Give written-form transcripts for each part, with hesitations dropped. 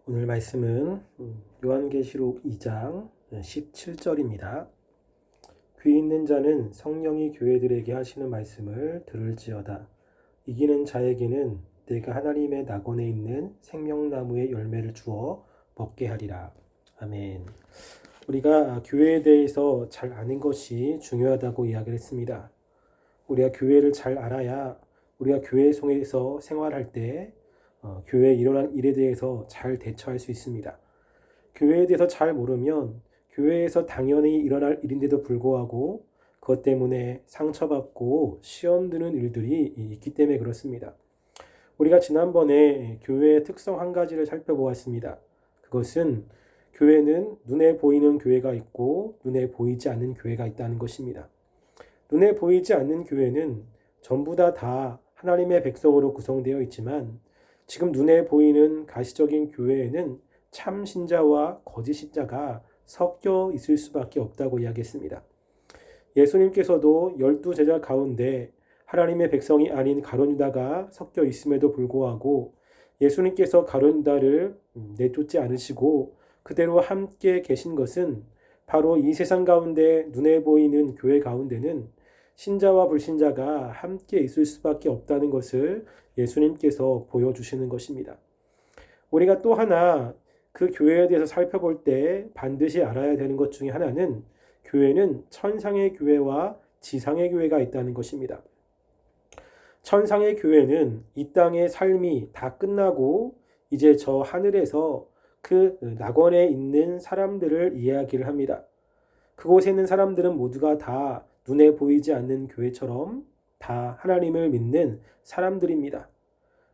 오늘 말씀은 요한계시록 2장 17절입니다. 귀 있는 자는 성령이 교회들에게 하시는 말씀을 들을지어다. 이기는 자에게는 내가 하나님의 낙원에 있는 생명나무의 열매를 주어 먹게 하리라. 아멘. 우리가 교회에 대해서 잘 아는 것이 중요하다고 이야기를 했습니다. 우리가 교회를 잘 알아야 우리가 교회 속에서 생활할 때 교회에 일어난 일에 대해서 잘 대처할 수 있습니다. 교회에 대해서 잘 모르면 교회에서 당연히 일어날 일인데도 불구하고 그것 때문에 상처받고 시험 드는 일들이 있기 때문에 그렇습니다. 우리가 지난번에 교회의 특성 한 가지를 살펴보았습니다. 그것은 교회는 눈에 보이는 교회가 있고 눈에 보이지 않는 교회가 있다는 것입니다. 눈에 보이지 않는 교회는 전부 다 하나님의 백성으로 구성되어 있지만 지금 눈에 보이는 가시적인 교회에는 참 신자와 거짓 신자가 섞여 있을 수밖에 없다고 이야기했습니다. 예수님께서도 12제자 가운데 하나님의 백성이 아닌 가룟 유다가 섞여 있음에도 불구하고 예수님께서 가룟 유다를 내쫓지 않으시고 그대로 함께 계신 것은 바로 이 세상 가운데 눈에 보이는 교회 가운데는 신자와 불신자가 함께 있을 수밖에 없다는 것을 예수님께서 보여주시는 것입니다. 우리가 또 하나 그 교회에 대해서 살펴볼 때 반드시 알아야 되는 것 중에 하나는 교회는 천상의 교회와 지상의 교회가 있다는 것입니다. 천상의 교회는 이 땅의 삶이 다 끝나고 이제 저 하늘에서 그 낙원에 있는 사람들을 이야기를 합니다. 그곳에 있는 사람들은 모두가 다 눈에 보이지 않는 교회처럼 다 하나님을 믿는 사람들입니다.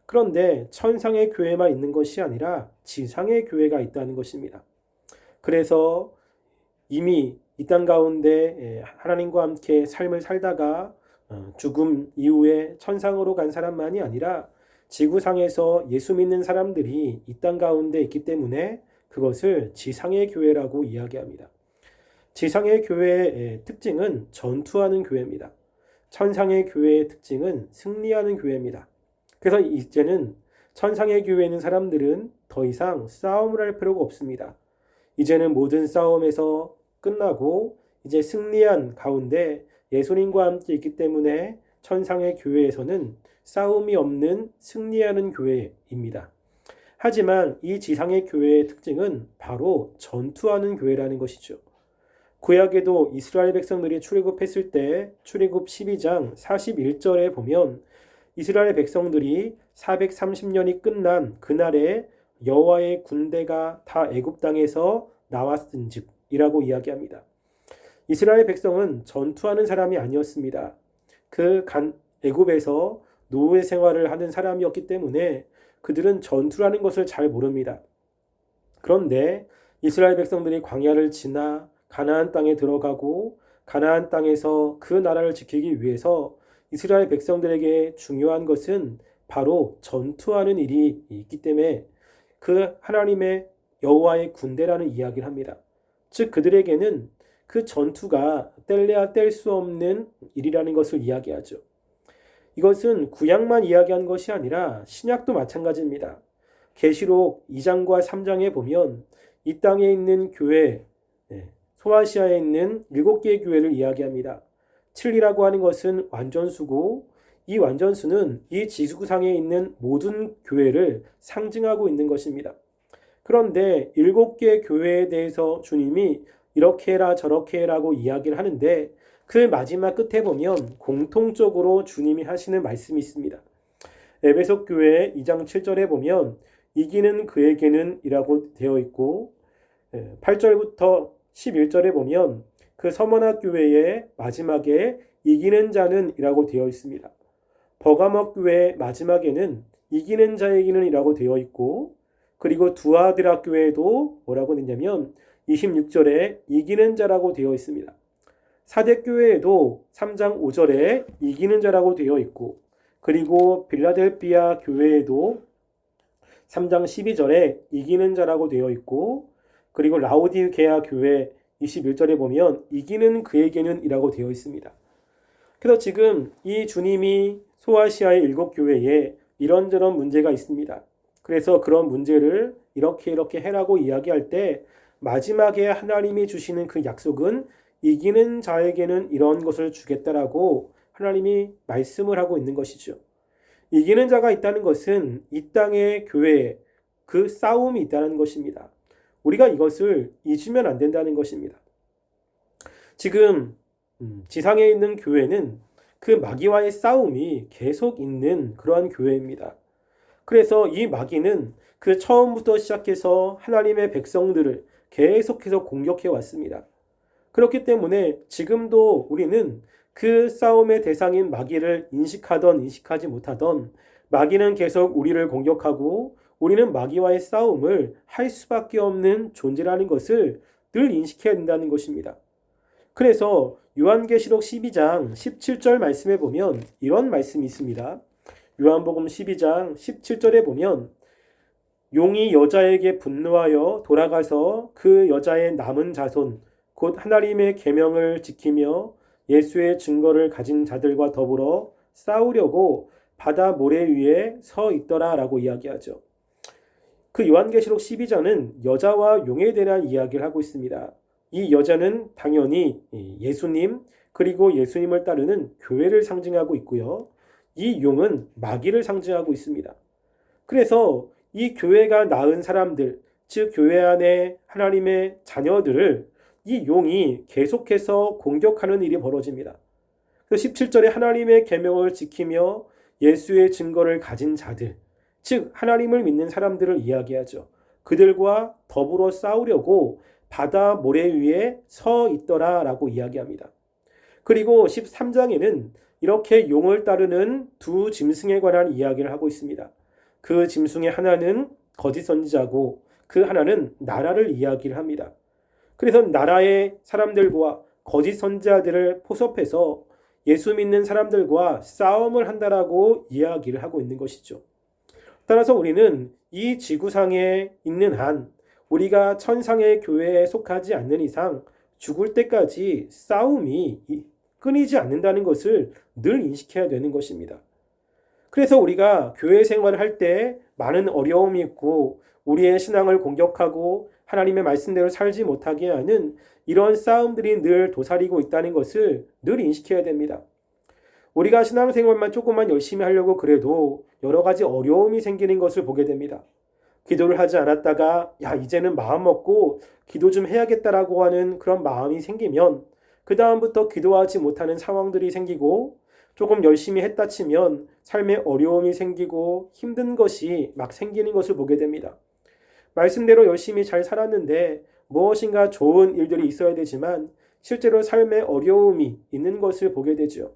그런데 천상의 교회만 있는 것이 아니라 지상의 교회가 있다는 것입니다. 그래서 이미 이 땅 가운데 하나님과 함께 삶을 살다가 죽음 이후에 천상으로 간 사람만이 아니라 지구상에서 예수 믿는 사람들이 이 땅 가운데 있기 때문에 그것을 지상의 교회라고 이야기합니다. 지상의 교회의 특징은 전투하는 교회입니다. 천상의 교회의 특징은 승리하는 교회입니다. 그래서 이제는 천상의 교회에 있는 사람들은 더 이상 싸움을 할 필요가 없습니다. 이제는 모든 싸움에서 끝나고 이제 승리한 가운데 예수님과 함께 있기 때문에 천상의 교회에서는 싸움이 없는 승리하는 교회입니다. 하지만 이 지상의 교회의 특징은 바로 전투하는 교회라는 것이죠. 구약에도 이스라엘 백성들이 출애굽했을 때 출애굽 12장 41절에 보면 이스라엘 백성들이 430년이 끝난 그날에 여호와의 군대가 다 애굽 땅에서 나왔은즉이라고 이야기합니다. 이스라엘 백성은 전투하는 사람이 아니었습니다. 그 애굽에서 노예 생활을 하는 사람이었기 때문에 그들은 전투라는 것을 잘 모릅니다. 그런데 이스라엘 백성들이 광야를 지나 가나안 땅에 들어가고 가나안 땅에서 그 나라를 지키기 위해서 이스라엘 백성들에게 중요한 것은 바로 전투하는 일이 있기 때문에 그 하나님의 여호와의 군대라는 이야기를 합니다. 즉 그들에게는 그 전투가 뗄래야 뗄 수 없는 일이라는 것을 이야기하죠. 이것은 구약만 이야기한 것이 아니라 신약도 마찬가지입니다. 계시록 2장과 3장에 보면 이 땅에 있는 교회, 소아시아에 있는 7개의 교회를 이야기합니다. 7이라고 하는 것은 완전수고 이 완전수는 이 지구상에 있는 모든 교회를 상징하고 있는 것입니다. 그런데 7개의 교회에 대해서 주님이 이렇게 해라 저렇게 해라고 이야기를 하는데 그 마지막 끝에 보면 공통적으로 주님이 하시는 말씀이 있습니다. 에베소 교회 2장 7절에 보면 이기는 그에게는 이라고 되어 있고 8절부터 11절에 보면 그 서머나 교회의 마지막에 이기는 자는 이라고 되어 있습니다. 버가모 교회의 마지막에는 이기는 자에게는 이라고 되어 있고 그리고 두아드라 교회에도 뭐라고 되냐면 26절에 이기는 자라고 되어 있습니다. 사대 교회에도 3장 5절에 이기는 자라고 되어 있고 그리고 빌라델비아 교회에도 3장 12절에 이기는 자라고 되어 있고 그리고 라오디게아 교회 21절에 보면 이기는 그에게는 이라고 되어 있습니다. 그래서 지금 이 주님이 소아시아의 7교회에 이런저런 문제가 있습니다. 그래서 그런 문제를 이렇게 해라고 이야기할 때 마지막에 하나님이 주시는 그 약속은 이기는 자에게는 이런 것을 주겠다라고 하나님이 말씀을 하고 있는 것이죠. 이기는 자가 있다는 것은 이 땅의 교회에 그 싸움이 있다는 것입니다. 우리가 이것을 잊으면 안 된다는 것입니다. 지금 지상에 있는 교회는 그 마귀와의 싸움이 계속 있는 그러한 교회입니다. 그래서 이 마귀는 그 처음부터 시작해서 하나님의 백성들을 계속해서 공격해 왔습니다. 그렇기 때문에 지금도 우리는 그 싸움의 대상인 마귀를 인식하던 인식하지 못하던 마귀는 계속 우리를 공격하고 우리는 마귀와의 싸움을 할 수밖에 없는 존재라는 것을 늘 인식해야 된다는 것입니다. 그래서 요한계시록 12장 17절 말씀에 보면 이런 말씀이 있습니다. 요한복음 12장 17절에 보면 용이 여자에게 분노하여 돌아가서 그 여자의 남은 자손 곧 하나님의 계명을 지키며 예수의 증거를 가진 자들과 더불어 싸우려고 바다 모래 위에 서 있더라 라고 이야기하죠. 그 요한계시록 12장은 여자와 용에 대한 이야기를 하고 있습니다. 이 여자는 당연히 예수님 그리고 예수님을 따르는 교회를 상징하고 있고요. 이 용은 마귀를 상징하고 있습니다. 그래서 이 교회가 낳은 사람들, 즉 교회 안에 하나님의 자녀들을 이 용이 계속해서 공격하는 일이 벌어집니다. 17절에 하나님의 계명을 지키며 예수의 증거를 가진 자들, 즉 하나님을 믿는 사람들을 이야기하죠. 그들과 더불어 싸우려고 바다 모래 위에 서 있더라 라고 이야기합니다. 그리고 13장에는 이렇게 용을 따르는 두 짐승에 관한 이야기를 하고 있습니다. 그 짐승의 하나는 거짓 선지자고 그 하나는 나라를 이야기를 합니다. 그래서 나라의 사람들과 거짓 선지자들을 포섭해서 예수 믿는 사람들과 싸움을 한다라고 이야기를 하고 있는 것이죠. 따라서 우리는 이 지구상에 있는 한 우리가 천상의 교회에 속하지 않는 이상 죽을 때까지 싸움이 끊이지 않는다는 것을 늘 인식해야 되는 것입니다. 그래서 우리가 교회 생활을 할 때 많은 어려움이 있고 우리의 신앙을 공격하고 하나님의 말씀대로 살지 못하게 하는 이런 싸움들이 늘 도사리고 있다는 것을 늘 인식해야 됩니다. 우리가 신앙생활만 조금만 열심히 하려고 그래도 여러 가지 어려움이 생기는 것을 보게 됩니다. 기도를 하지 않았다가 이제는 마음 먹고 기도 좀 해야겠다라고 하는 그런 마음이 생기면 그 다음부터 기도하지 못하는 상황들이 생기고 조금 열심히 했다 치면 삶에 어려움이 생기고 힘든 것이 막 생기는 것을 보게 됩니다. 말씀대로 열심히 잘 살았는데 무엇인가 좋은 일들이 있어야 되지만 실제로 삶에 어려움이 있는 것을 보게 되죠.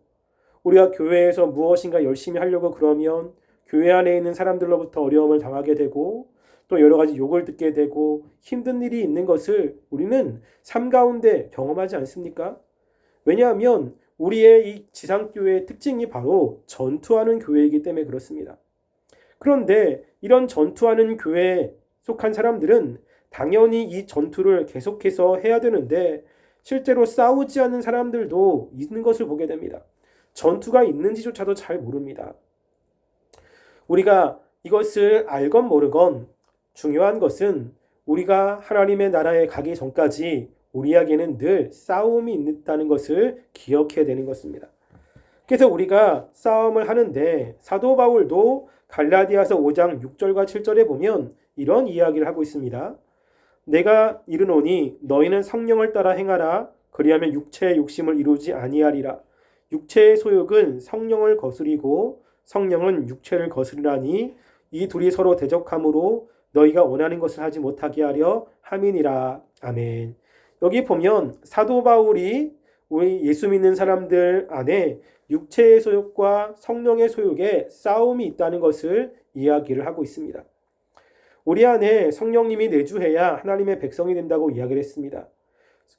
우리가 교회에서 무엇인가 열심히 하려고 그러면 교회 안에 있는 사람들로부터 어려움을 당하게 되고 또 여러 가지 욕을 듣게 되고 힘든 일이 있는 것을 우리는 삶 가운데 경험하지 않습니까? 왜냐하면 우리의 이 지상교회의 특징이 바로 전투하는 교회이기 때문에 그렇습니다. 그런데 이런 전투하는 교회에 속한 사람들은 당연히 이 전투를 계속해서 해야 되는데 실제로 싸우지 않는 사람들도 있는 것을 보게 됩니다. 전투가 있는지조차도 잘 모릅니다. 우리가 이것을 알건 모르건 중요한 것은 우리가 하나님의 나라에 가기 전까지 우리에게는 늘 싸움이 있다는 것을 기억해야 되는 것입니다. 그래서 우리가 싸움을 하는데 사도 바울도 갈라디아서 5장 6절과 7절에 보면 이런 이야기를 하고 있습니다. 내가 이르노니 너희는 성령을 따라 행하라. 그리하면 육체의 욕심을 이루지 아니하리라. 육체의 소욕은 성령을 거스리고 성령은 육체를 거스리라니 이 둘이 서로 대적함으로 너희가 원하는 것을 하지 못하게 하려 함이니라. 아멘. 여기 보면 사도 바울이 우리 예수 믿는 사람들 안에 육체의 소욕과 성령의 소욕에 싸움이 있다는 것을 이야기를 하고 있습니다. 우리 안에 성령님이 내주해야 하나님의 백성이 된다고 이야기를 했습니다.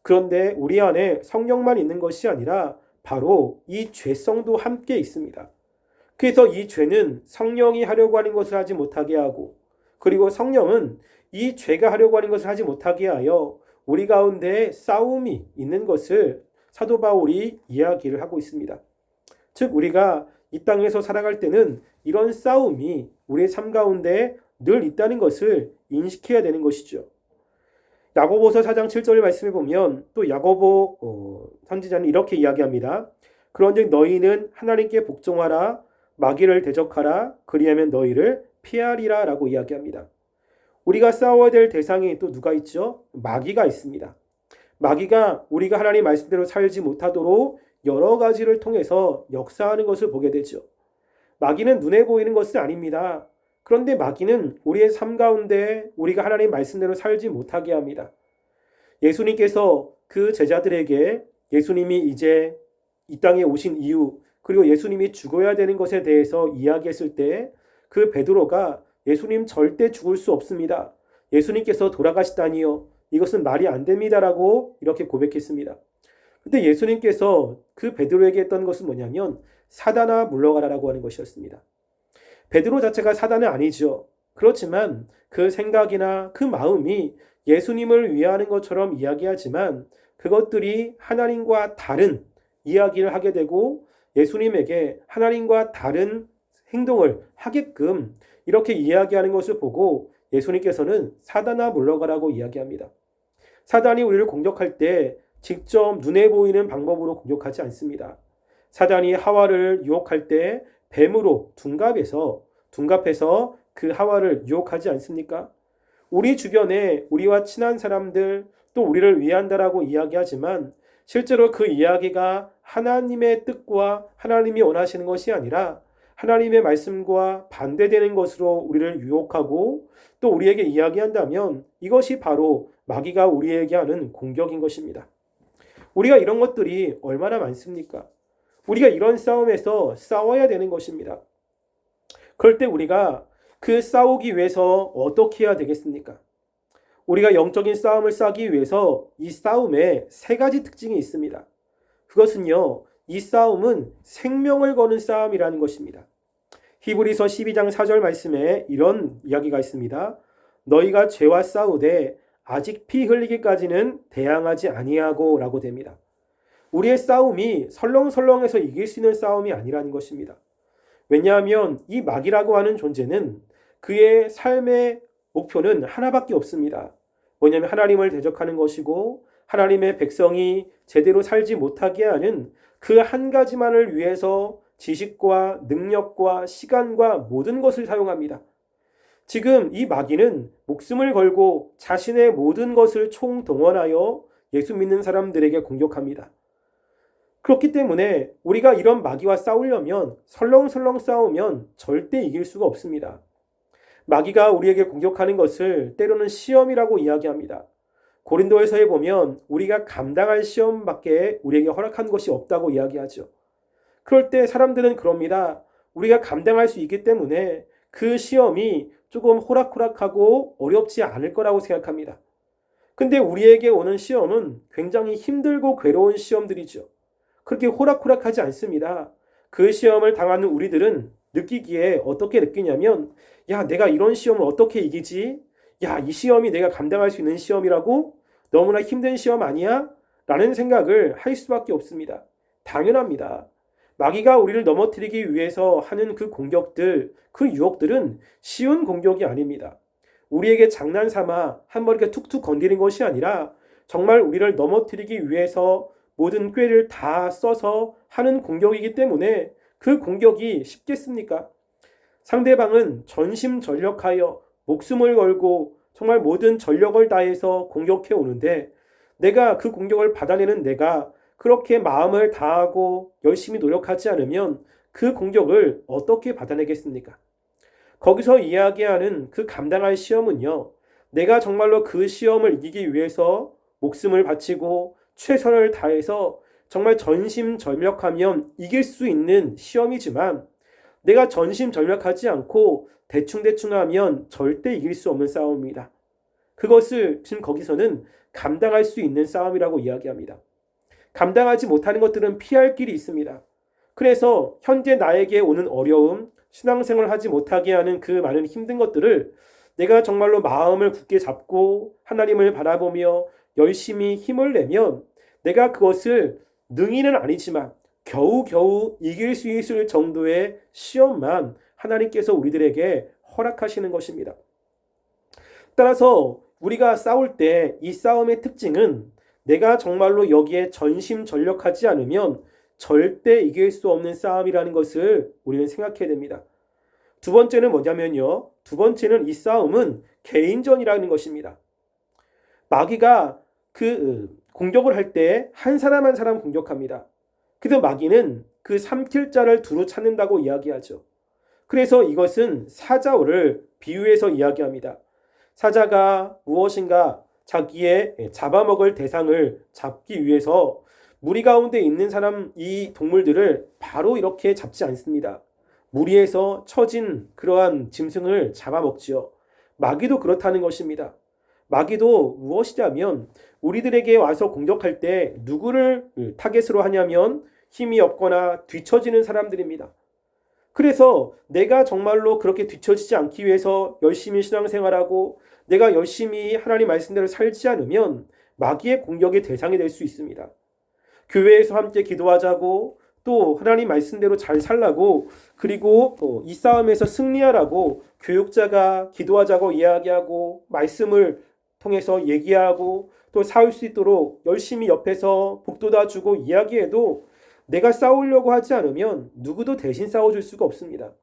그런데 우리 안에 성령만 있는 것이 아니라 바로 이 죄성도 함께 있습니다. 그래서 이 죄는 성령이 하려고 하는 것을 하지 못하게 하고 그리고 성령은 이 죄가 하려고 하는 것을 하지 못하게 하여 우리 가운데 싸움이 있는 것을 사도 바울이 이야기를 하고 있습니다. 즉 우리가 이 땅에서 살아갈 때는 이런 싸움이 우리의 삶 가운데 늘 있다는 것을 인식해야 되는 것이죠. 야고보서 4장 7절 말씀에 보면 또 야고보 선지자는 이렇게 이야기합니다. 그런즉 너희는 하나님께 복종하라, 마귀를 대적하라, 그리하면 너희를 피하리라 라고 이야기합니다. 우리가 싸워야 될 대상이 또 누가 있죠? 마귀가 있습니다. 마귀가 우리가 하나님 말씀대로 살지 못하도록 여러 가지를 통해서 역사하는 것을 보게 되죠. 마귀는 눈에 보이는 것은 아닙니다. 그런데 마귀는 우리의 삶 가운데 우리가 하나님 말씀대로 살지 못하게 합니다. 예수님께서 그 제자들에게 예수님이 이제 이 땅에 오신 이유, 그리고 예수님이 죽어야 되는 것에 대해서 이야기했을 때 그 베드로가 예수님 절대 죽을 수 없습니다. 예수님께서 돌아가시다니요. 이것은 말이 안 됩니다라고 이렇게 고백했습니다. 그런데 예수님께서 그 베드로에게 했던 것은 뭐냐면 사단아 물러가라라고 하는 것이었습니다. 베드로 자체가 사단은 아니죠. 그렇지만 그 생각이나 그 마음이 예수님을 위하는 것처럼 이야기하지만 그것들이 하나님과 다른 이야기를 하게 되고 예수님에게 하나님과 다른 행동을 하게끔 이렇게 이야기하는 것을 보고 예수님께서는 사단아 물러가라고 이야기합니다. 사단이 우리를 공격할 때 직접 눈에 보이는 방법으로 공격하지 않습니다. 사단이 하와를 유혹할 때 뱀으로 둔갑해서 그 하와를 유혹하지 않습니까? 우리 주변에 우리와 친한 사람들 또 우리를 위한다라고 이야기하지만 실제로 그 이야기가 하나님의 뜻과 하나님이 원하시는 것이 아니라 하나님의 말씀과 반대되는 것으로 우리를 유혹하고 또 우리에게 이야기한다면 이것이 바로 마귀가 우리에게 하는 공격인 것입니다. 우리가 이런 것들이 얼마나 많습니까? 우리가 이런 싸움에서 싸워야 되는 것입니다. 그럴 때 우리가 그 싸우기 위해서 어떻게 해야 되겠습니까? 우리가 영적인 싸움을 싸기 위해서 이 싸움에 세 가지 특징이 있습니다. 그것은요, 이 싸움은 생명을 거는 싸움이라는 것입니다. 히브리서 12장 4절 말씀에 이런 이야기가 있습니다. 너희가 죄와 싸우되 아직 피 흘리기까지는 대항하지 아니하고 라고 됩니다. 우리의 싸움이 설렁설렁해서 이길 수 있는 싸움이 아니라는 것입니다. 왜냐하면 이 마귀라고 하는 존재는 그의 삶의 목표는 하나밖에 없습니다. 뭐냐면 하나님을 대적하는 것이고 하나님의 백성이 제대로 살지 못하게 하는 그 한 가지만을 위해서 지식과 능력과 시간과 모든 것을 사용합니다. 지금 이 마귀는 목숨을 걸고 자신의 모든 것을 총동원하여 예수 믿는 사람들에게 공격합니다. 그렇기 때문에 우리가 이런 마귀와 싸우려면 설렁설렁 싸우면 절대 이길 수가 없습니다. 마귀가 우리에게 공격하는 것을 때로는 시험이라고 이야기합니다. 고린도에서에 보면 우리가 감당할 시험밖에 우리에게 허락한 것이 없다고 이야기하죠. 그럴 때 사람들은 그럽니다. 우리가 감당할 수 있기 때문에 그 시험이 조금 호락호락하고 어렵지 않을 거라고 생각합니다. 근데 우리에게 오는 시험은 굉장히 힘들고 괴로운 시험들이죠. 그렇게 호락호락하지 않습니다. 그 시험을 당하는 우리들은 느끼기에 어떻게 느끼냐면 야, 내가 이런 시험을 어떻게 이기지? 야, 이 시험이 내가 감당할 수 있는 시험이라고? 너무나 힘든 시험 아니야? 라는 생각을 할 수밖에 없습니다. 당연합니다. 마귀가 우리를 넘어뜨리기 위해서 하는 그 공격들, 그 유혹들은 쉬운 공격이 아닙니다. 우리에게 장난삼아 한번 이렇게 툭툭 건드리는 것이 아니라 정말 우리를 넘어뜨리기 위해서 모든 꾀를 다 써서 하는 공격이기 때문에 그 공격이 쉽겠습니까? 상대방은 전심전력하여 목숨을 걸고 정말 모든 전력을 다해서 공격해 오는데 내가 그 공격을 받아내는 내가 그렇게 마음을 다하고 열심히 노력하지 않으면 그 공격을 어떻게 받아내겠습니까? 거기서 이야기하는 그 감당할 시험은요, 내가 정말로 그 시험을 이기기 위해서 목숨을 바치고 최선을 다해서 정말 전심전력하면 이길 수 있는 시험이지만 내가 전심전력하지 않고 대충대충 하면 절대 이길 수 없는 싸움입니다. 그것을 지금 거기서는 감당할 수 있는 싸움이라고 이야기합니다. 감당하지 못하는 것들은 피할 길이 있습니다. 그래서 현재 나에게 오는 어려움, 신앙생활을 하지 못하게 하는 그 많은 힘든 것들을 내가 정말로 마음을 굳게 잡고 하나님을 바라보며 열심히 힘을 내면 내가 그것을 능히는 아니지만 겨우겨우 이길 수 있을 정도의 시험만 하나님께서 우리들에게 허락하시는 것입니다. 따라서 우리가 싸울 때 이 싸움의 특징은 내가 정말로 여기에 전심전력하지 않으면 절대 이길 수 없는 싸움이라는 것을 우리는 생각해야 됩니다. 두 번째는 뭐냐면요. 두 번째는 이 싸움은 개인전이라는 것입니다. 마귀가 공격을 할 때 한 사람 한 사람 공격합니다. 그래서 마귀는 그 삼킬 자를 두루 찾는다고 이야기하죠. 그래서 이것은 사자오를 비유해서 이야기합니다. 사자가 무엇인가 자기의 잡아먹을 대상을 잡기 위해서 무리 가운데 있는 사람, 이 동물들을 바로 이렇게 잡지 않습니다. 무리에서 처진 그러한 짐승을 잡아먹지요. 마귀도 그렇다는 것입니다. 마귀도 무엇이냐면 우리들에게 와서 공격할 때 누구를 타겟으로 하냐면 힘이 없거나 뒤처지는 사람들입니다. 그래서 내가 정말로 그렇게 뒤처지지 않기 위해서 열심히 신앙생활하고 내가 열심히 하나님 말씀대로 살지 않으면 마귀의 공격의 대상이 될 수 있습니다. 교회에서 함께 기도하자고 또 하나님 말씀대로 잘 살라고 그리고 이 싸움에서 승리하라고 교육자가 기도하자고 이야기하고 말씀을 통해서 얘기하고 또 싸울 수 있도록 열심히 옆에서 북돋아주고 이야기해도 내가 싸우려고 하지 않으면 누구도 대신 싸워줄 수가 없습니다.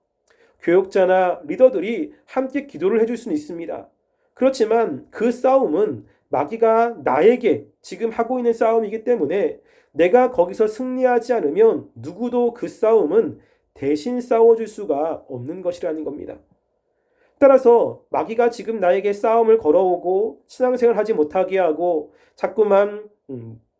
교육자나 리더들이 함께 기도를 해줄 수는 있습니다. 그렇지만 그 싸움은 마귀가 나에게 지금 하고 있는 싸움이기 때문에 내가 거기서 승리하지 않으면 누구도 그 싸움은 대신 싸워줄 수가 없는 것이라는 겁니다. 따라서 마귀가 지금 나에게 싸움을 걸어오고 신앙생활 하지 못하게 하고 자꾸만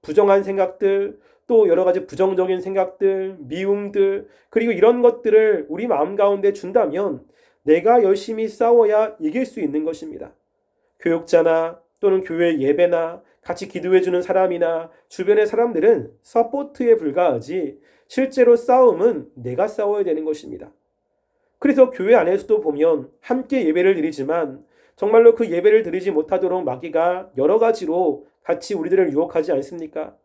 부정한 생각들 또 여러 가지 부정적인 생각들, 미움들 그리고 이런 것들을 우리 마음 가운데 준다면 내가 열심히 싸워야 이길 수 있는 것입니다. 교육자나 또는 교회 예배나 같이 기도해주는 사람이나 주변의 사람들은 서포트에 불과하지 실제로 싸움은 내가 싸워야 되는 것입니다. 그래서 교회 안에서도 보면 함께 예배를 드리지만 정말로 그 예배를 드리지 못하도록 마귀가 여러 가지로 같이 우리들을 유혹하지 않습니까?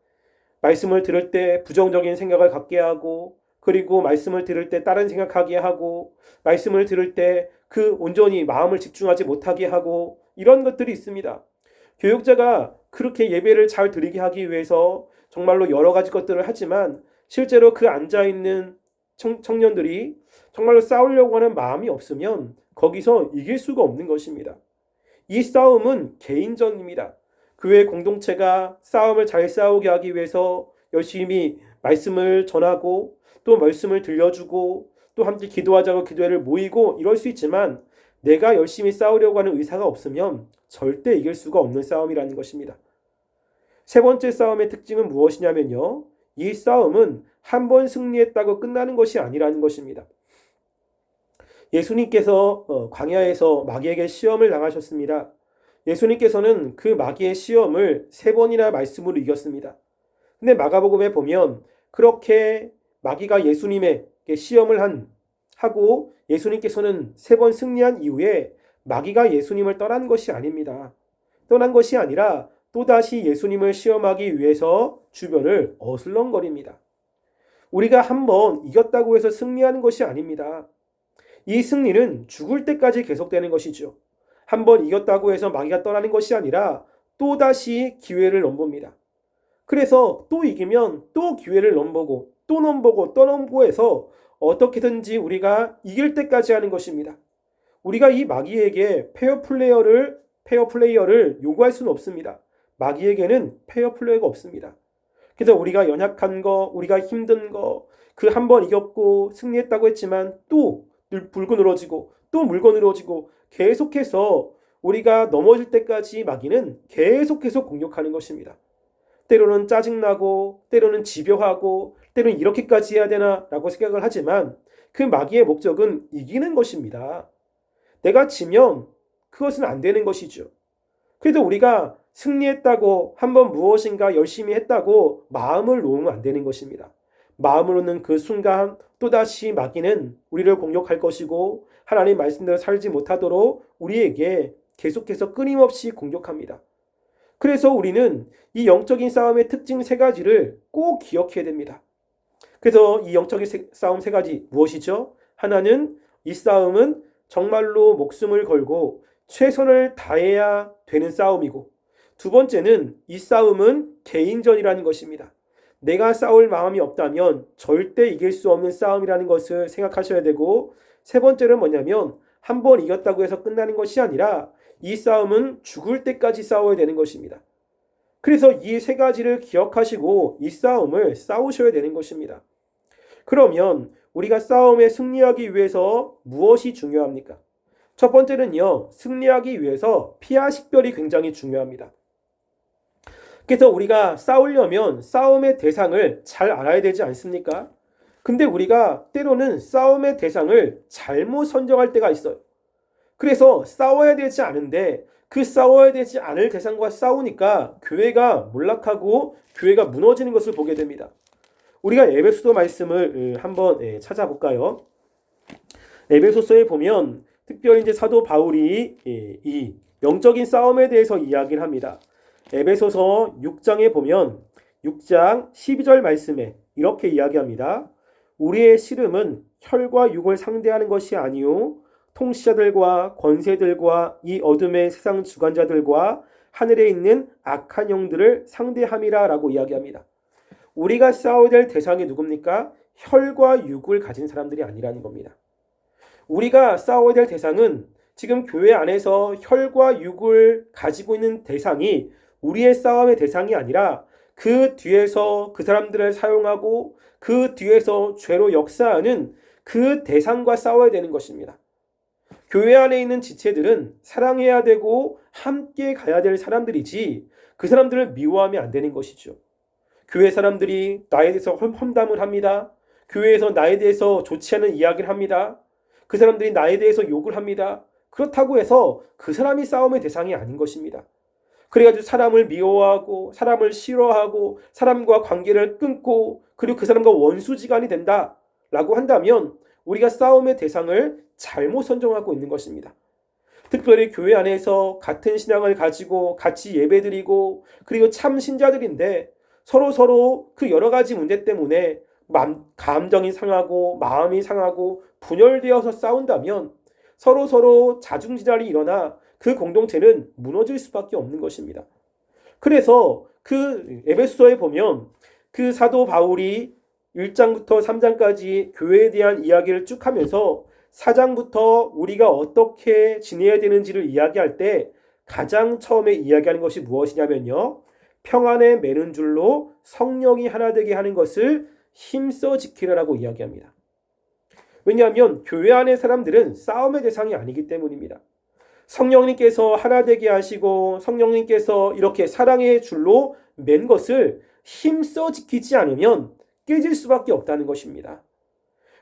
말씀을 들을 때 부정적인 생각을 갖게 하고 그리고 말씀을 들을 때 다른 생각하게 하고 말씀을 들을 때 그 온전히 마음을 집중하지 못하게 하고 이런 것들이 있습니다. 교육자가 그렇게 예배를 잘 드리게 하기 위해서 정말로 여러 가지 것들을 하지만 실제로 그 앉아있는 청년들이 정말로 싸우려고 하는 마음이 없으면 거기서 이길 수가 없는 것입니다. 이 싸움은 개인전입니다. 교회 공동체가 싸움을 잘 싸우게 하기 위해서 열심히 말씀을 전하고 또 말씀을 들려주고 또 함께 기도하자고 기도회를 모이고 이럴 수 있지만 내가 열심히 싸우려고 하는 의사가 없으면 절대 이길 수가 없는 싸움이라는 것입니다. 세 번째 싸움의 특징은 무엇이냐면요. 이 싸움은 한 번 승리했다고 끝나는 것이 아니라는 것입니다. 예수님께서 광야에서 마귀에게 시험을 당하셨습니다. 예수님께서는 그 마귀의 시험을 3번이나 말씀으로 이겼습니다. 근데 마가복음에 보면 그렇게 마귀가 예수님에게 시험을 하고 예수님께서는 3번 승리한 이후에 마귀가 예수님을 떠난 것이 아닙니다. 떠난 것이 아니라 또다시 예수님을 시험하기 위해서 주변을 어슬렁거립니다. 우리가 한번 이겼다고 해서 승리하는 것이 아닙니다. 이 승리는 죽을 때까지 계속되는 것이죠. 한번 이겼다고 해서 마귀가 떠나는 것이 아니라 또다시 기회를 넘봅니다. 그래서 또 이기면 또 기회를 넘보고 또 넘보고 또 넘보고 해서 어떻게든지 우리가 이길 때까지 하는 것입니다. 우리가 이 마귀에게 페어 플레이어를 요구할 수는 없습니다. 마귀에게는 페어 플레이어가 없습니다. 그래서 우리가 연약한 거, 우리가 힘든 거, 그 한 번 이겼고 승리했다고 했지만 또 불고 늘어지고 또 물고 늘어지고 계속해서 우리가 넘어질 때까지 마귀는 계속해서 공격하는 것입니다. 때로는 짜증나고 때로는 집요하고 때로는 이렇게까지 해야 되나 라고 생각을 하지만 그 마귀의 목적은 이기는 것입니다. 내가 지면 그것은 안 되는 것이죠. 그래도 우리가 승리했다고 한번 무엇인가 열심히 했다고 마음을 놓으면 안 되는 것입니다. 마음을 놓는 그 순간 또다시 마귀는 우리를 공격할 것이고 하나님 말씀대로 살지 못하도록 우리에게 계속해서 끊임없이 공격합니다. 그래서 우리는 이 영적인 싸움의 특징 3가지를 꼭 기억해야 됩니다. 그래서 이 영적인 싸움 3가지 무엇이죠? 하나는 이 싸움은 정말로 목숨을 걸고 최선을 다해야 되는 싸움이고, 두 번째는 이 싸움은 개인전이라는 것입니다. 내가 싸울 마음이 없다면 절대 이길 수 없는 싸움이라는 것을 생각하셔야 되고, 세 번째는 뭐냐면 한 번 이겼다고 해서 끝나는 것이 아니라 이 싸움은 죽을 때까지 싸워야 되는 것입니다. 그래서 이 세 가지를 기억하시고 이 싸움을 싸우셔야 되는 것입니다. 그러면 우리가 싸움에 승리하기 위해서 무엇이 중요합니까? 첫 번째는요, 승리하기 위해서 피하 식별이 굉장히 중요합니다. 그래서 우리가 싸우려면 싸움의 대상을 잘 알아야 되지 않습니까? 근데 우리가 때로는 싸움의 대상을 잘못 선정할 때가 있어요. 그래서 싸워야 되지 않은데 그 싸워야 되지 않을 대상과 싸우니까 교회가 몰락하고 교회가 무너지는 것을 보게 됩니다. 우리가 에베소서 말씀을 한번 찾아볼까요? 에베소서에 보면 특별히 이제 사도 바울이 이 영적인 싸움에 대해서 이야기를 합니다. 에베소서 6장에 보면 6장 12절 말씀에 이렇게 이야기합니다. 우리의 씨름은 혈과 육을 상대하는 것이 아니요 통치자들과 권세들과 이 어둠의 세상 주관자들과 하늘에 있는 악한 영들을 상대함이라 라고 이야기합니다. 우리가 싸워야 될 대상이 누굽니까? 혈과 육을 가진 사람들이 아니라는 겁니다. 우리가 싸워야 될 대상은 지금 교회 안에서 혈과 육을 가지고 있는 대상이 우리의 싸움의 대상이 아니라 그 뒤에서 그 사람들을 사용하고 그 뒤에서 죄로 역사하는 그 대상과 싸워야 되는 것입니다. 교회 안에 있는 지체들은 사랑해야 되고 함께 가야 될 사람들이지 그 사람들을 미워하면 안 되는 것이죠. 교회 사람들이 나에 대해서 험담을 합니다. 교회에서 나에 대해서 좋지 않은 이야기를 합니다. 그 사람들이 나에 대해서 욕을 합니다. 그렇다고 해서 그 사람이 싸움의 대상이 아닌 것입니다. 그래가지고 사람을 미워하고 사람을 싫어하고 사람과 관계를 끊고 그리고 그 사람과 원수지간이 된다라고 한다면 우리가 싸움의 대상을 잘못 선정하고 있는 것입니다. 특별히 교회 안에서 같은 신앙을 가지고 같이 예배드리고 그리고 참 신자들인데 서로 그 여러 가지 문제 때문에 감정이 상하고 마음이 상하고 분열되어서 싸운다면 서로 자중지랄이 일어나 그 공동체는 무너질 수밖에 없는 것입니다. 그래서 그 에베소서에 보면 그 사도 바울이 1장부터 3장까지 교회에 대한 이야기를 쭉 하면서 4장부터 우리가 어떻게 지내야 되는지를 이야기할 때 가장 처음에 이야기하는 것이 무엇이냐면요. 평안에 매는 줄로 성령이 하나 되게 하는 것을 힘써 지키라라고 이야기합니다. 왜냐하면 교회 안의 사람들은 싸움의 대상이 아니기 때문입니다. 성령님께서 하나 되게 하시고 성령님께서 이렇게 사랑의 줄로 맨 것을 힘써 지키지 않으면 깨질 수밖에 없다는 것입니다.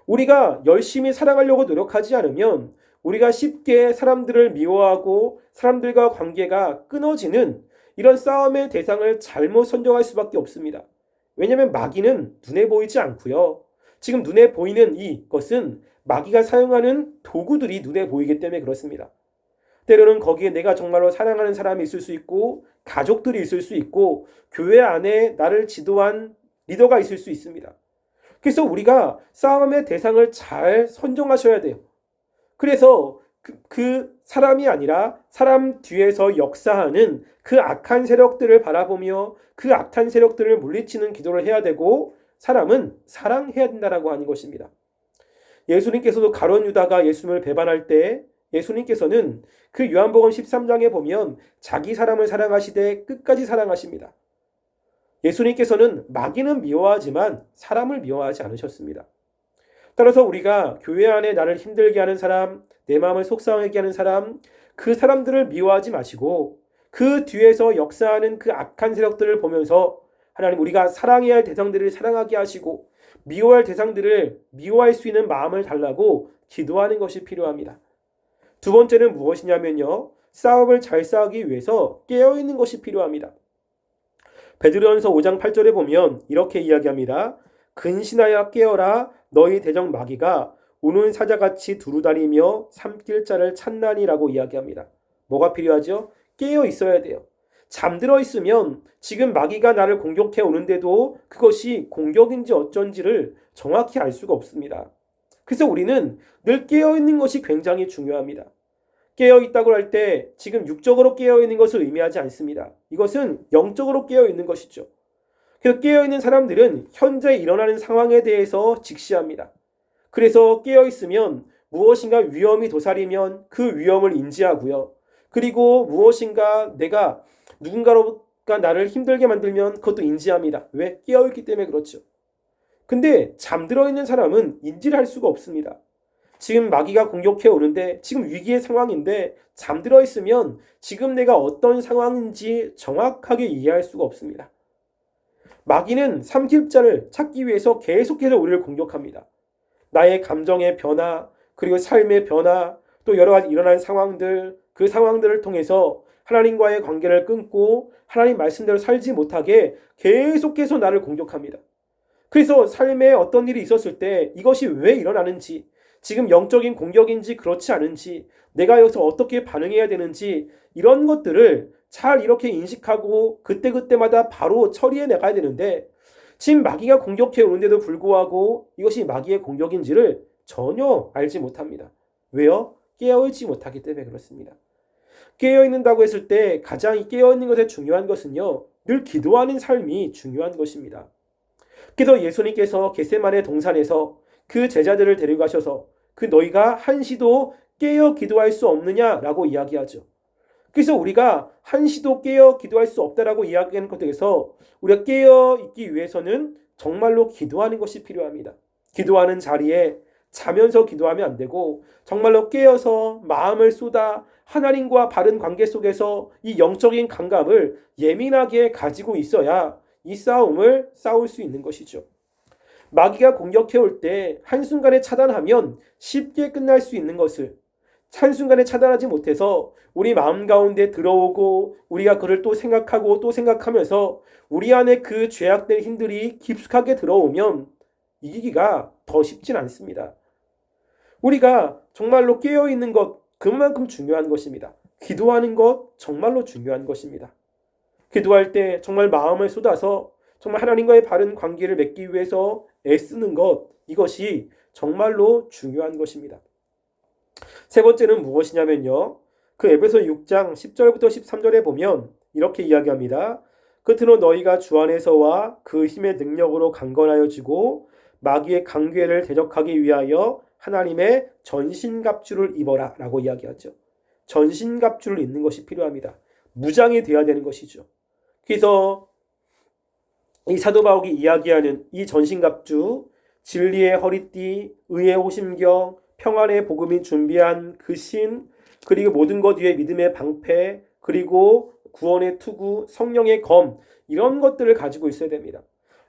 우리가 열심히 사랑하려고 노력하지 않으면 우리가 쉽게 사람들을 미워하고 사람들과 관계가 끊어지는 이런 싸움의 대상을 잘못 선정할 수밖에 없습니다. 왜냐하면 마귀는 눈에 보이지 않고요. 지금 눈에 보이는 이것은 마귀가 사용하는 도구들이 눈에 보이기 때문에 그렇습니다. 때로는 거기에 내가 정말로 사랑하는 사람이 있을 수 있고 가족들이 있을 수 있고 교회 안에 나를 지도한 리더가 있을 수 있습니다. 그래서 우리가 싸움의 대상을 잘 선정하셔야 돼요. 그래서 그 사람이 아니라 사람 뒤에서 역사하는 그 악한 세력들을 바라보며 그 악한 세력들을 물리치는 기도를 해야 되고 사람은 사랑해야 된다라고 하는 것입니다. 예수님께서도 가룟 유다가 예수님을 배반할 때 예수님께서는 그 요한복음 13장에 보면 자기 사람을 사랑하시되 끝까지 사랑하십니다. 예수님께서는 마귀는 미워하지만 사람을 미워하지 않으셨습니다. 따라서 우리가 교회 안에 나를 힘들게 하는 사람, 내 마음을 속상하게 하는 사람, 그 사람들을 미워하지 마시고 그 뒤에서 역사하는 그 악한 세력들을 보면서 하나님 우리가 사랑해야 할 대상들을 사랑하게 하시고 미워할 대상들을 미워할 수 있는 마음을 달라고 기도하는 것이 필요합니다. 두 번째는 무엇이냐면요. 싸움을 잘 싸우기 위해서 깨어있는 것이 필요합니다. 베드로전서 5장 8절에 보면 이렇게 이야기합니다. 근신하여 깨어라 너희 대적 마귀가 우는 사자같이 두루다니며 삼킬 자를 찾나니라고 이야기합니다. 뭐가 필요하죠? 깨어 있어야 돼요. 잠들어 있으면 지금 마귀가 나를 공격해 오는데도 그것이 공격인지 어쩐지를 정확히 알 수가 없습니다. 그래서 우리는 늘 깨어있는 것이 굉장히 중요합니다. 깨어있다고 할 때 지금 육적으로 깨어있는 것을 의미하지 않습니다. 이것은 영적으로 깨어있는 것이죠. 그래서 깨어있는 사람들은 현재 일어나는 상황에 대해서 직시합니다. 그래서 깨어있으면 무엇인가 위험이 도사리면 그 위험을 인지하고요. 그리고 무엇인가 내가 누군가가 나를 힘들게 만들면 그것도 인지합니다. 왜? 깨어있기 때문에 그렇죠. 근데 잠들어 있는 사람은 인지를 할 수가 없습니다. 지금 마귀가 공격해 오는데 지금 위기의 상황인데 잠들어 있으면 지금 내가 어떤 상황인지 정확하게 이해할 수가 없습니다. 마귀는 삼킬 자를 찾기 위해서 계속해서 우리를 공격합니다. 나의 감정의 변화, 그리고 삶의 변화, 또 여러 가지 일어난 상황들, 그 상황들을 통해서 하나님과의 관계를 끊고 하나님 말씀대로 살지 못하게 계속해서 나를 공격합니다. 그래서 삶에 어떤 일이 있었을 때 이것이 왜 일어나는지, 지금 영적인 공격인지 그렇지 않은지, 내가 여기서 어떻게 반응해야 되는지 이런 것들을 잘 이렇게 인식하고 그때그때마다 바로 처리해 나가야 되는데 지금 마귀가 공격해 오는데도 불구하고 이것이 마귀의 공격인지를 전혀 알지 못합니다. 왜요? 깨어있지 못하기 때문에 그렇습니다. 깨어있는다고 했을 때 가장 깨어있는 것에 중요한 것은요, 늘 기도하는 삶이 중요한 것입니다. 그래서 예수님께서 겟세마네 동산에서 그 제자들을 데려가셔서 그 너희가 한시도 깨어 기도할 수 없느냐라고 이야기하죠. 그래서 우리가 한시도 깨어 기도할 수 없다라고 이야기하는 것에서 우리가 깨어 있기 위해서는 정말로 기도하는 것이 필요합니다. 기도하는 자리에 자면서 기도하면 안 되고 정말로 깨어서 마음을 쏟아 하나님과 바른 관계 속에서 이 영적인 감각을 예민하게 가지고 있어야 이 싸움을 싸울 수 있는 것이죠. 마귀가 공격해 올 때 한순간에 차단하면 쉽게 끝날 수 있는 것을 한순간에 차단하지 못해서 우리 마음 가운데 들어오고 우리가 그를 또 생각하고 또 생각하면서 우리 안에 그 죄악된 힘들이 깊숙하게 들어오면 이기기가 더 쉽진 않습니다. 우리가 정말로 깨어있는 것 그만큼 중요한 것입니다. 기도하는 것 정말로 중요한 것입니다. 기도할 때 정말 마음을 쏟아서 정말 하나님과의 바른 관계를 맺기 위해서 애쓰는 것, 이것이 정말로 중요한 것입니다. 세 번째는 무엇이냐면요, 그 에베소 6장 10절부터 13절에 보면 이렇게 이야기합니다. 끝으로 너희가 주 안에서와 그 힘의 능력으로 강건하여지고 마귀의 강궤를 대적하기 위하여 하나님의 전신갑주를 입어라 라고 이야기하죠. 전신갑주를 입는 것이 필요합니다. 무장이 되어야 되는 것이죠. 그래서 이 사도 바울이 이야기하는 이 전신갑주, 진리의 허리띠, 의의 호심경, 평안의 복음이 준비한 그 신, 그리고 모든 것 위에 믿음의 방패, 그리고 구원의 투구, 성령의 검, 이런 것들을 가지고 있어야 됩니다.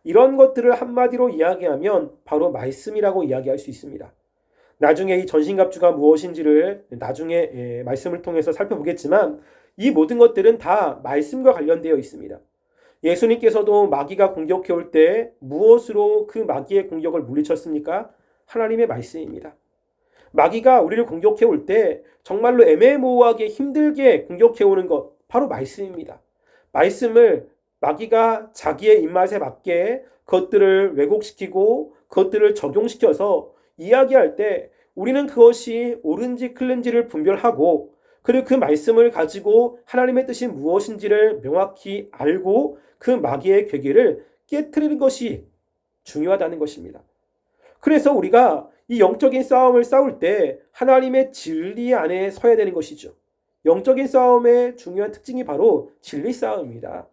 이런 것들을 한마디로 이야기하면 바로 말씀이라고 이야기할 수 있습니다. 나중에 이 전신갑주가 무엇인지를 나중에 말씀을 통해서 살펴보겠지만 이 모든 것들은 다 말씀과 관련되어 있습니다. 예수님께서도 마귀가 공격해 올 때 무엇으로 그 마귀의 공격을 물리쳤습니까? 하나님의 말씀입니다. 마귀가 우리를 공격해 올 때 정말로 애매모호하게 힘들게 공격해 오는 것 바로 말씀입니다. 말씀을 마귀가 자기의 입맛에 맞게 그것들을 왜곡시키고 그것들을 적용시켜서 이야기할 때 우리는 그것이 옳은지 틀린지를 분별하고 그리고 그 말씀을 가지고 하나님의 뜻이 무엇인지를 명확히 알고 그 마귀의 괴계를 깨트리는 것이 중요하다는 것입니다. 그래서 우리가 이 영적인 싸움을 싸울 때 하나님의 진리 안에 서야 되는 것이죠. 영적인 싸움의 중요한 특징이 바로 진리 싸움입니다.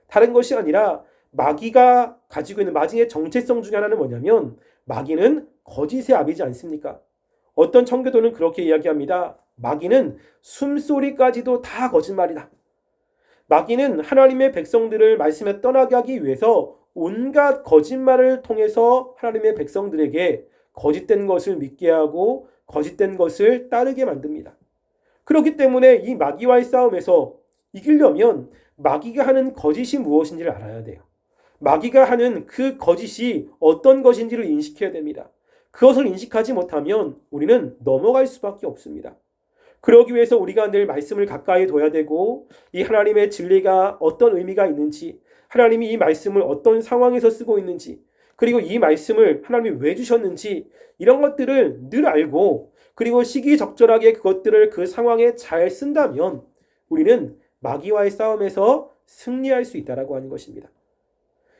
다른 것이 아니라 마귀가 가지고 있는 마귀의 정체성 중에 하나는 뭐냐면 마귀는 거짓의 아비지 않습니까? 어떤 청교도는 그렇게 이야기합니다. 마귀는 숨소리까지도 다 거짓말이다. 마귀는 하나님의 백성들을 말씀에 떠나게 하기 위해서 온갖 거짓말을 통해서 하나님의 백성들에게 거짓된 것을 믿게 하고 거짓된 것을 따르게 만듭니다. 그렇기 때문에 이 마귀와의 싸움에서 이기려면 마귀가 하는 거짓이 무엇인지를 알아야 돼요. 마귀가 하는 그 거짓이 어떤 것인지를 인식해야 됩니다. 그것을 인식하지 못하면 우리는 넘어갈 수밖에 없습니다. 그러기 위해서 우리가 늘 말씀을 가까이 둬야 되고 이 하나님의 진리가 어떤 의미가 있는지, 하나님이 이 말씀을 어떤 상황에서 쓰고 있는지, 그리고 이 말씀을 하나님이 왜 주셨는지 이런 것들을 늘 알고 그리고 시기적절하게 그것들을 그 상황에 잘 쓴다면 우리는 마귀와의 싸움에서 승리할 수 있다라고 하는 것입니다.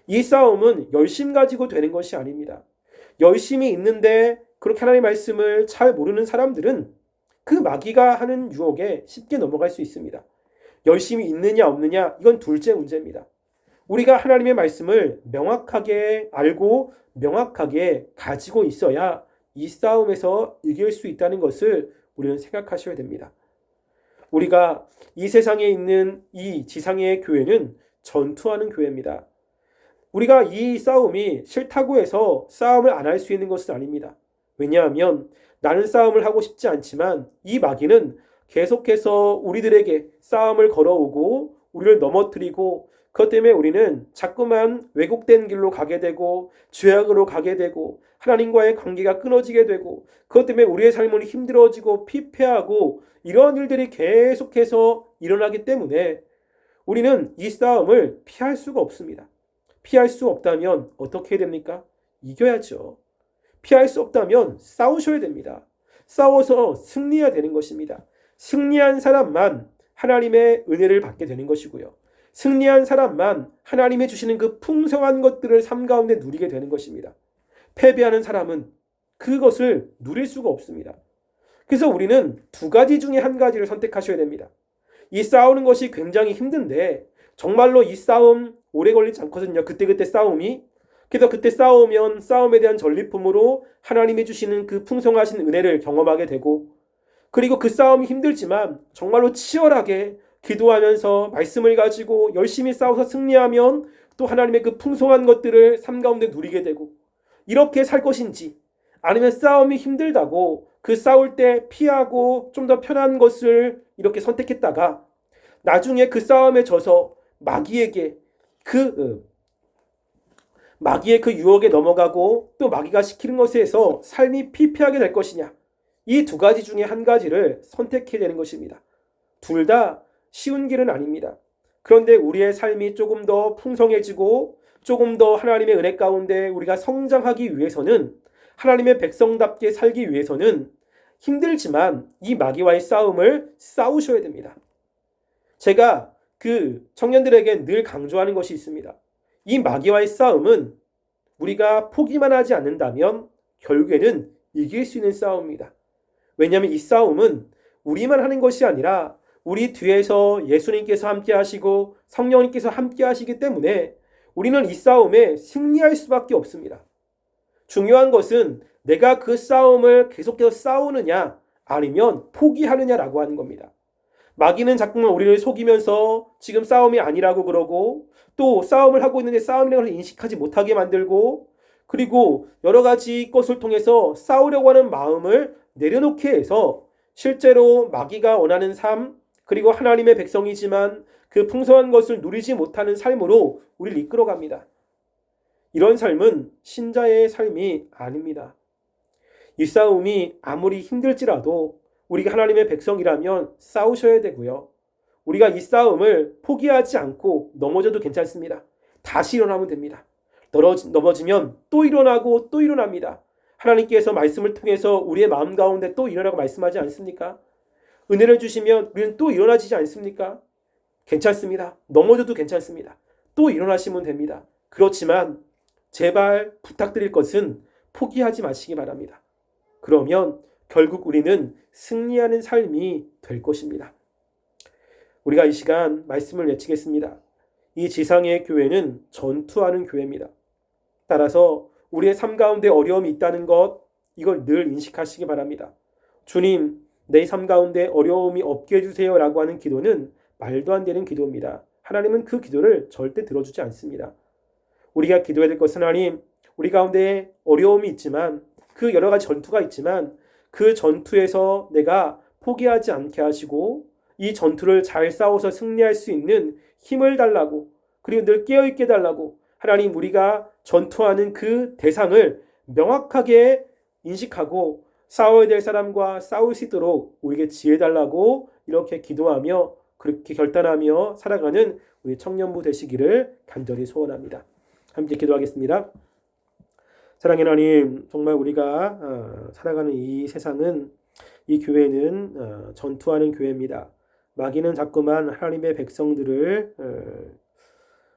이 싸움은 열심 가지고 되는 것이 아닙니다. 열심이 있는데 그렇게 하나님의 말씀을 잘 모르는 사람들은 그 마귀가 하는 유혹에 쉽게 넘어갈 수 있습니다. 열심이 있느냐 없느냐 이건 둘째 문제입니다. 우리가 하나님의 말씀을 명확하게 알고 명확하게 가지고 있어야 이 싸움에서 이길 수 있다는 것을 우리는 생각하셔야 됩니다. 우리가 이 세상에 있는 이 지상의 교회는 전투하는 교회입니다. 우리가 이 싸움이 싫다고 해서 싸움을 안 할 수 있는 것은 아닙니다. 왜냐하면 나는 싸움을 하고 싶지 않지만 이 마귀는 계속해서 우리들에게 싸움을 걸어오고 우리를 넘어뜨리고 그것 때문에 우리는 자꾸만 왜곡된 길로 가게 되고 죄악으로 가게 되고 하나님과의 관계가 끊어지게 되고 그것 때문에 우리의 삶은 힘들어지고 피폐하고 이러한 일들이 계속해서 일어나기 때문에 우리는 이 싸움을 피할 수가 없습니다. 피할 수 없다면 어떻게 해야 됩니까? 이겨야죠. 피할 수 없다면 싸우셔야 됩니다. 싸워서 승리해야 되는 것입니다. 승리한 사람만 하나님의 은혜를 받게 되는 것이고요. 승리한 사람만 하나님이 주시는 그 풍성한 것들을 삶 가운데 누리게 되는 것입니다. 패배하는 사람은 그것을 누릴 수가 없습니다. 그래서 우리는 두 가지 중에 한 가지를 선택하셔야 됩니다. 이 싸우는 것이 굉장히 힘든데 정말로 이 싸움 오래 걸리지 않거든요. 그때그때 싸움이. 그래서 그때 싸우면 싸움에 대한 전리품으로 하나님이 주시는 그 풍성하신 은혜를 경험하게 되고 그리고 그 싸움이 힘들지만 정말로 치열하게 기도하면서 말씀을 가지고 열심히 싸워서 승리하면 또 하나님의 그 풍성한 것들을 삶 가운데 누리게 되고 이렇게 살 것인지 아니면 싸움이 힘들다고 그 싸울 때 피하고 좀 더 편한 것을 이렇게 선택했다가 나중에 그 싸움에 져서 마귀의 그 유혹에 넘어가고 또 마귀가 시키는 것에서 삶이 피폐하게 될 것이냐. 이 두 가지 중에 한 가지를 선택해야 되는 것입니다. 둘 다 쉬운 길은 아닙니다. 그런데 우리의 삶이 조금 더 풍성해지고 조금 더 하나님의 은혜 가운데 우리가 성장하기 위해서는 하나님의 백성답게 살기 위해서는 힘들지만 이 마귀와의 싸움을 싸우셔야 됩니다. 제가 그 청년들에게 늘 강조하는 것이 있습니다. 이 마귀와의 싸움은 우리가 포기만 하지 않는다면 결국에는 이길 수 있는 싸움입니다. 왜냐하면 이 싸움은 우리만 하는 것이 아니라 우리 뒤에서 예수님께서 함께 하시고 성령님께서 함께 하시기 때문에 우리는 이 싸움에 승리할 수밖에 없습니다. 중요한 것은 내가 그 싸움을 계속해서 싸우느냐 아니면 포기하느냐라고 하는 겁니다. 마귀는 자꾸만 우리를 속이면서 지금 싸움이 아니라고 그러고 또 싸움을 하고 있는데 싸움이라는 것을 인식하지 못하게 만들고 그리고 여러 가지 것을 통해서 싸우려고 하는 마음을 내려놓게 해서 실제로 마귀가 원하는 삶 그리고 하나님의 백성이지만 그 풍성한 것을 누리지 못하는 삶으로 우리를 이끌어갑니다. 이런 삶은 신자의 삶이 아닙니다. 이 싸움이 아무리 힘들지라도 우리가 하나님의 백성이라면 싸우셔야 되고요. 우리가 이 싸움을 포기하지 않고 넘어져도 괜찮습니다. 다시 일어나면 됩니다. 넘어지면 또 일어나고 또 일어납니다. 하나님께서 말씀을 통해서 우리의 마음 가운데 또 일어나고 말씀하지 않습니까? 은혜를 주시면 우리는 또 일어나지지 않습니까? 괜찮습니다. 넘어져도 괜찮습니다. 또 일어나시면 됩니다. 그렇지만 제발 부탁드릴 것은 포기하지 마시기 바랍니다. 그러면 결국 우리는 승리하는 삶이 될 것입니다. 우리가 이 시간 말씀을 외치겠습니다. 이 지상의 교회는 전투하는 교회입니다. 따라서 우리의 삶 가운데 어려움이 있다는 것, 이걸 늘 인식하시기 바랍니다. 주님, 내 삶 가운데 어려움이 없게 해주세요 라고 하는 기도는 말도 안 되는 기도입니다. 하나님은 그 기도를 절대 들어주지 않습니다. 우리가 기도해야 될 것은 하나님, 우리 가운데 어려움이 있지만 그 여러 가지 전투가 있지만 그 전투에서 내가 포기하지 않게 하시고 이 전투를 잘 싸워서 승리할 수 있는 힘을 달라고 그리고 늘 깨어있게 달라고 하나님 우리가 전투하는 그 대상을 명확하게 인식하고 싸워야 될 사람과 싸울 수 있도록 우리에게 지혜 달라고 이렇게 기도하며 그렇게 결단하며 살아가는 우리 청년부 되시기를 간절히 소원합니다. 함께 기도하겠습니다. 사랑의 하나님, 정말 우리가 살아가는 이 세상은 이 교회는 전투하는 교회입니다. 마귀는 자꾸만 하나님의 백성들을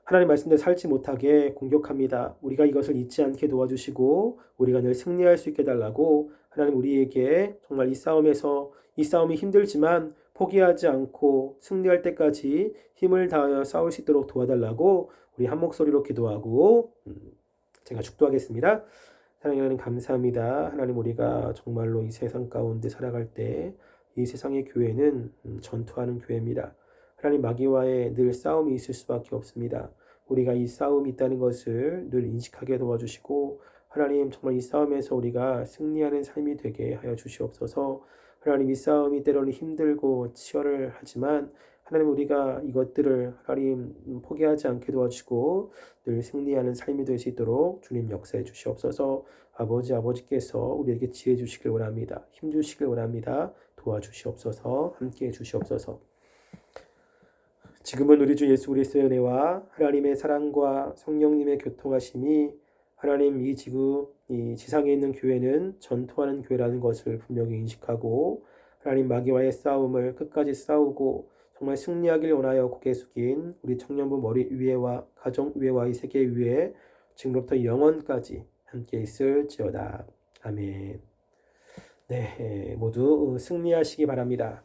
하나님 말씀대로 살지 못하게 공격합니다. 우리가 이것을 잊지 않게 도와주시고 우리가 늘 승리할 수 있게 달라고 하나님 우리에게 정말 이 싸움이 힘들지만 포기하지 않고 승리할 때까지 힘을 다하여 싸울 수 있도록 도와달라고 우리 한 목소리로 기도하고 제가 축도하겠습니다. 사랑하는 하나님 감사합니다. 하나님 우리가 정말로 이 세상 가운데 살아갈 때 이 세상의 교회는 전투하는 교회입니다. 하나님 마귀와의 늘 싸움이 있을 수밖에 없습니다. 우리가 이 싸움이 있다는 것을 늘 인식하게 도와주시고 하나님 정말 이 싸움에서 우리가 승리하는 삶이 되게 하여 주시옵소서. 하나님 이 싸움이 때로는 힘들고 치열하지만 하나님 우리가 이것들을 하나님 포기하지 않게 도와주시고 늘 승리하는 삶이 될 수 있도록 주님 역사해 주시옵소서. 아버지께서 우리에게 지혜 주시길 원합니다. 힘 주시길 원합니다. 도와주시옵소서. 함께해 주시옵소서. 지금은 우리 주 예수 그리스도의 은혜와 하나님의 사랑과 성령님의 교통하심이 하나님 이 지상에 있는 교회는 전투하는 교회라는 것을 분명히 인식하고 하나님 마귀와의 싸움을 끝까지 싸우고 정말 승리하길 원하여 고개 숙인 우리 청년부 머리 위에와 가정 위에와 이 세계 위에 지금부터 영원까지 함께 있을지어다. 아멘. 네, 모두 승리하시기 바랍니다.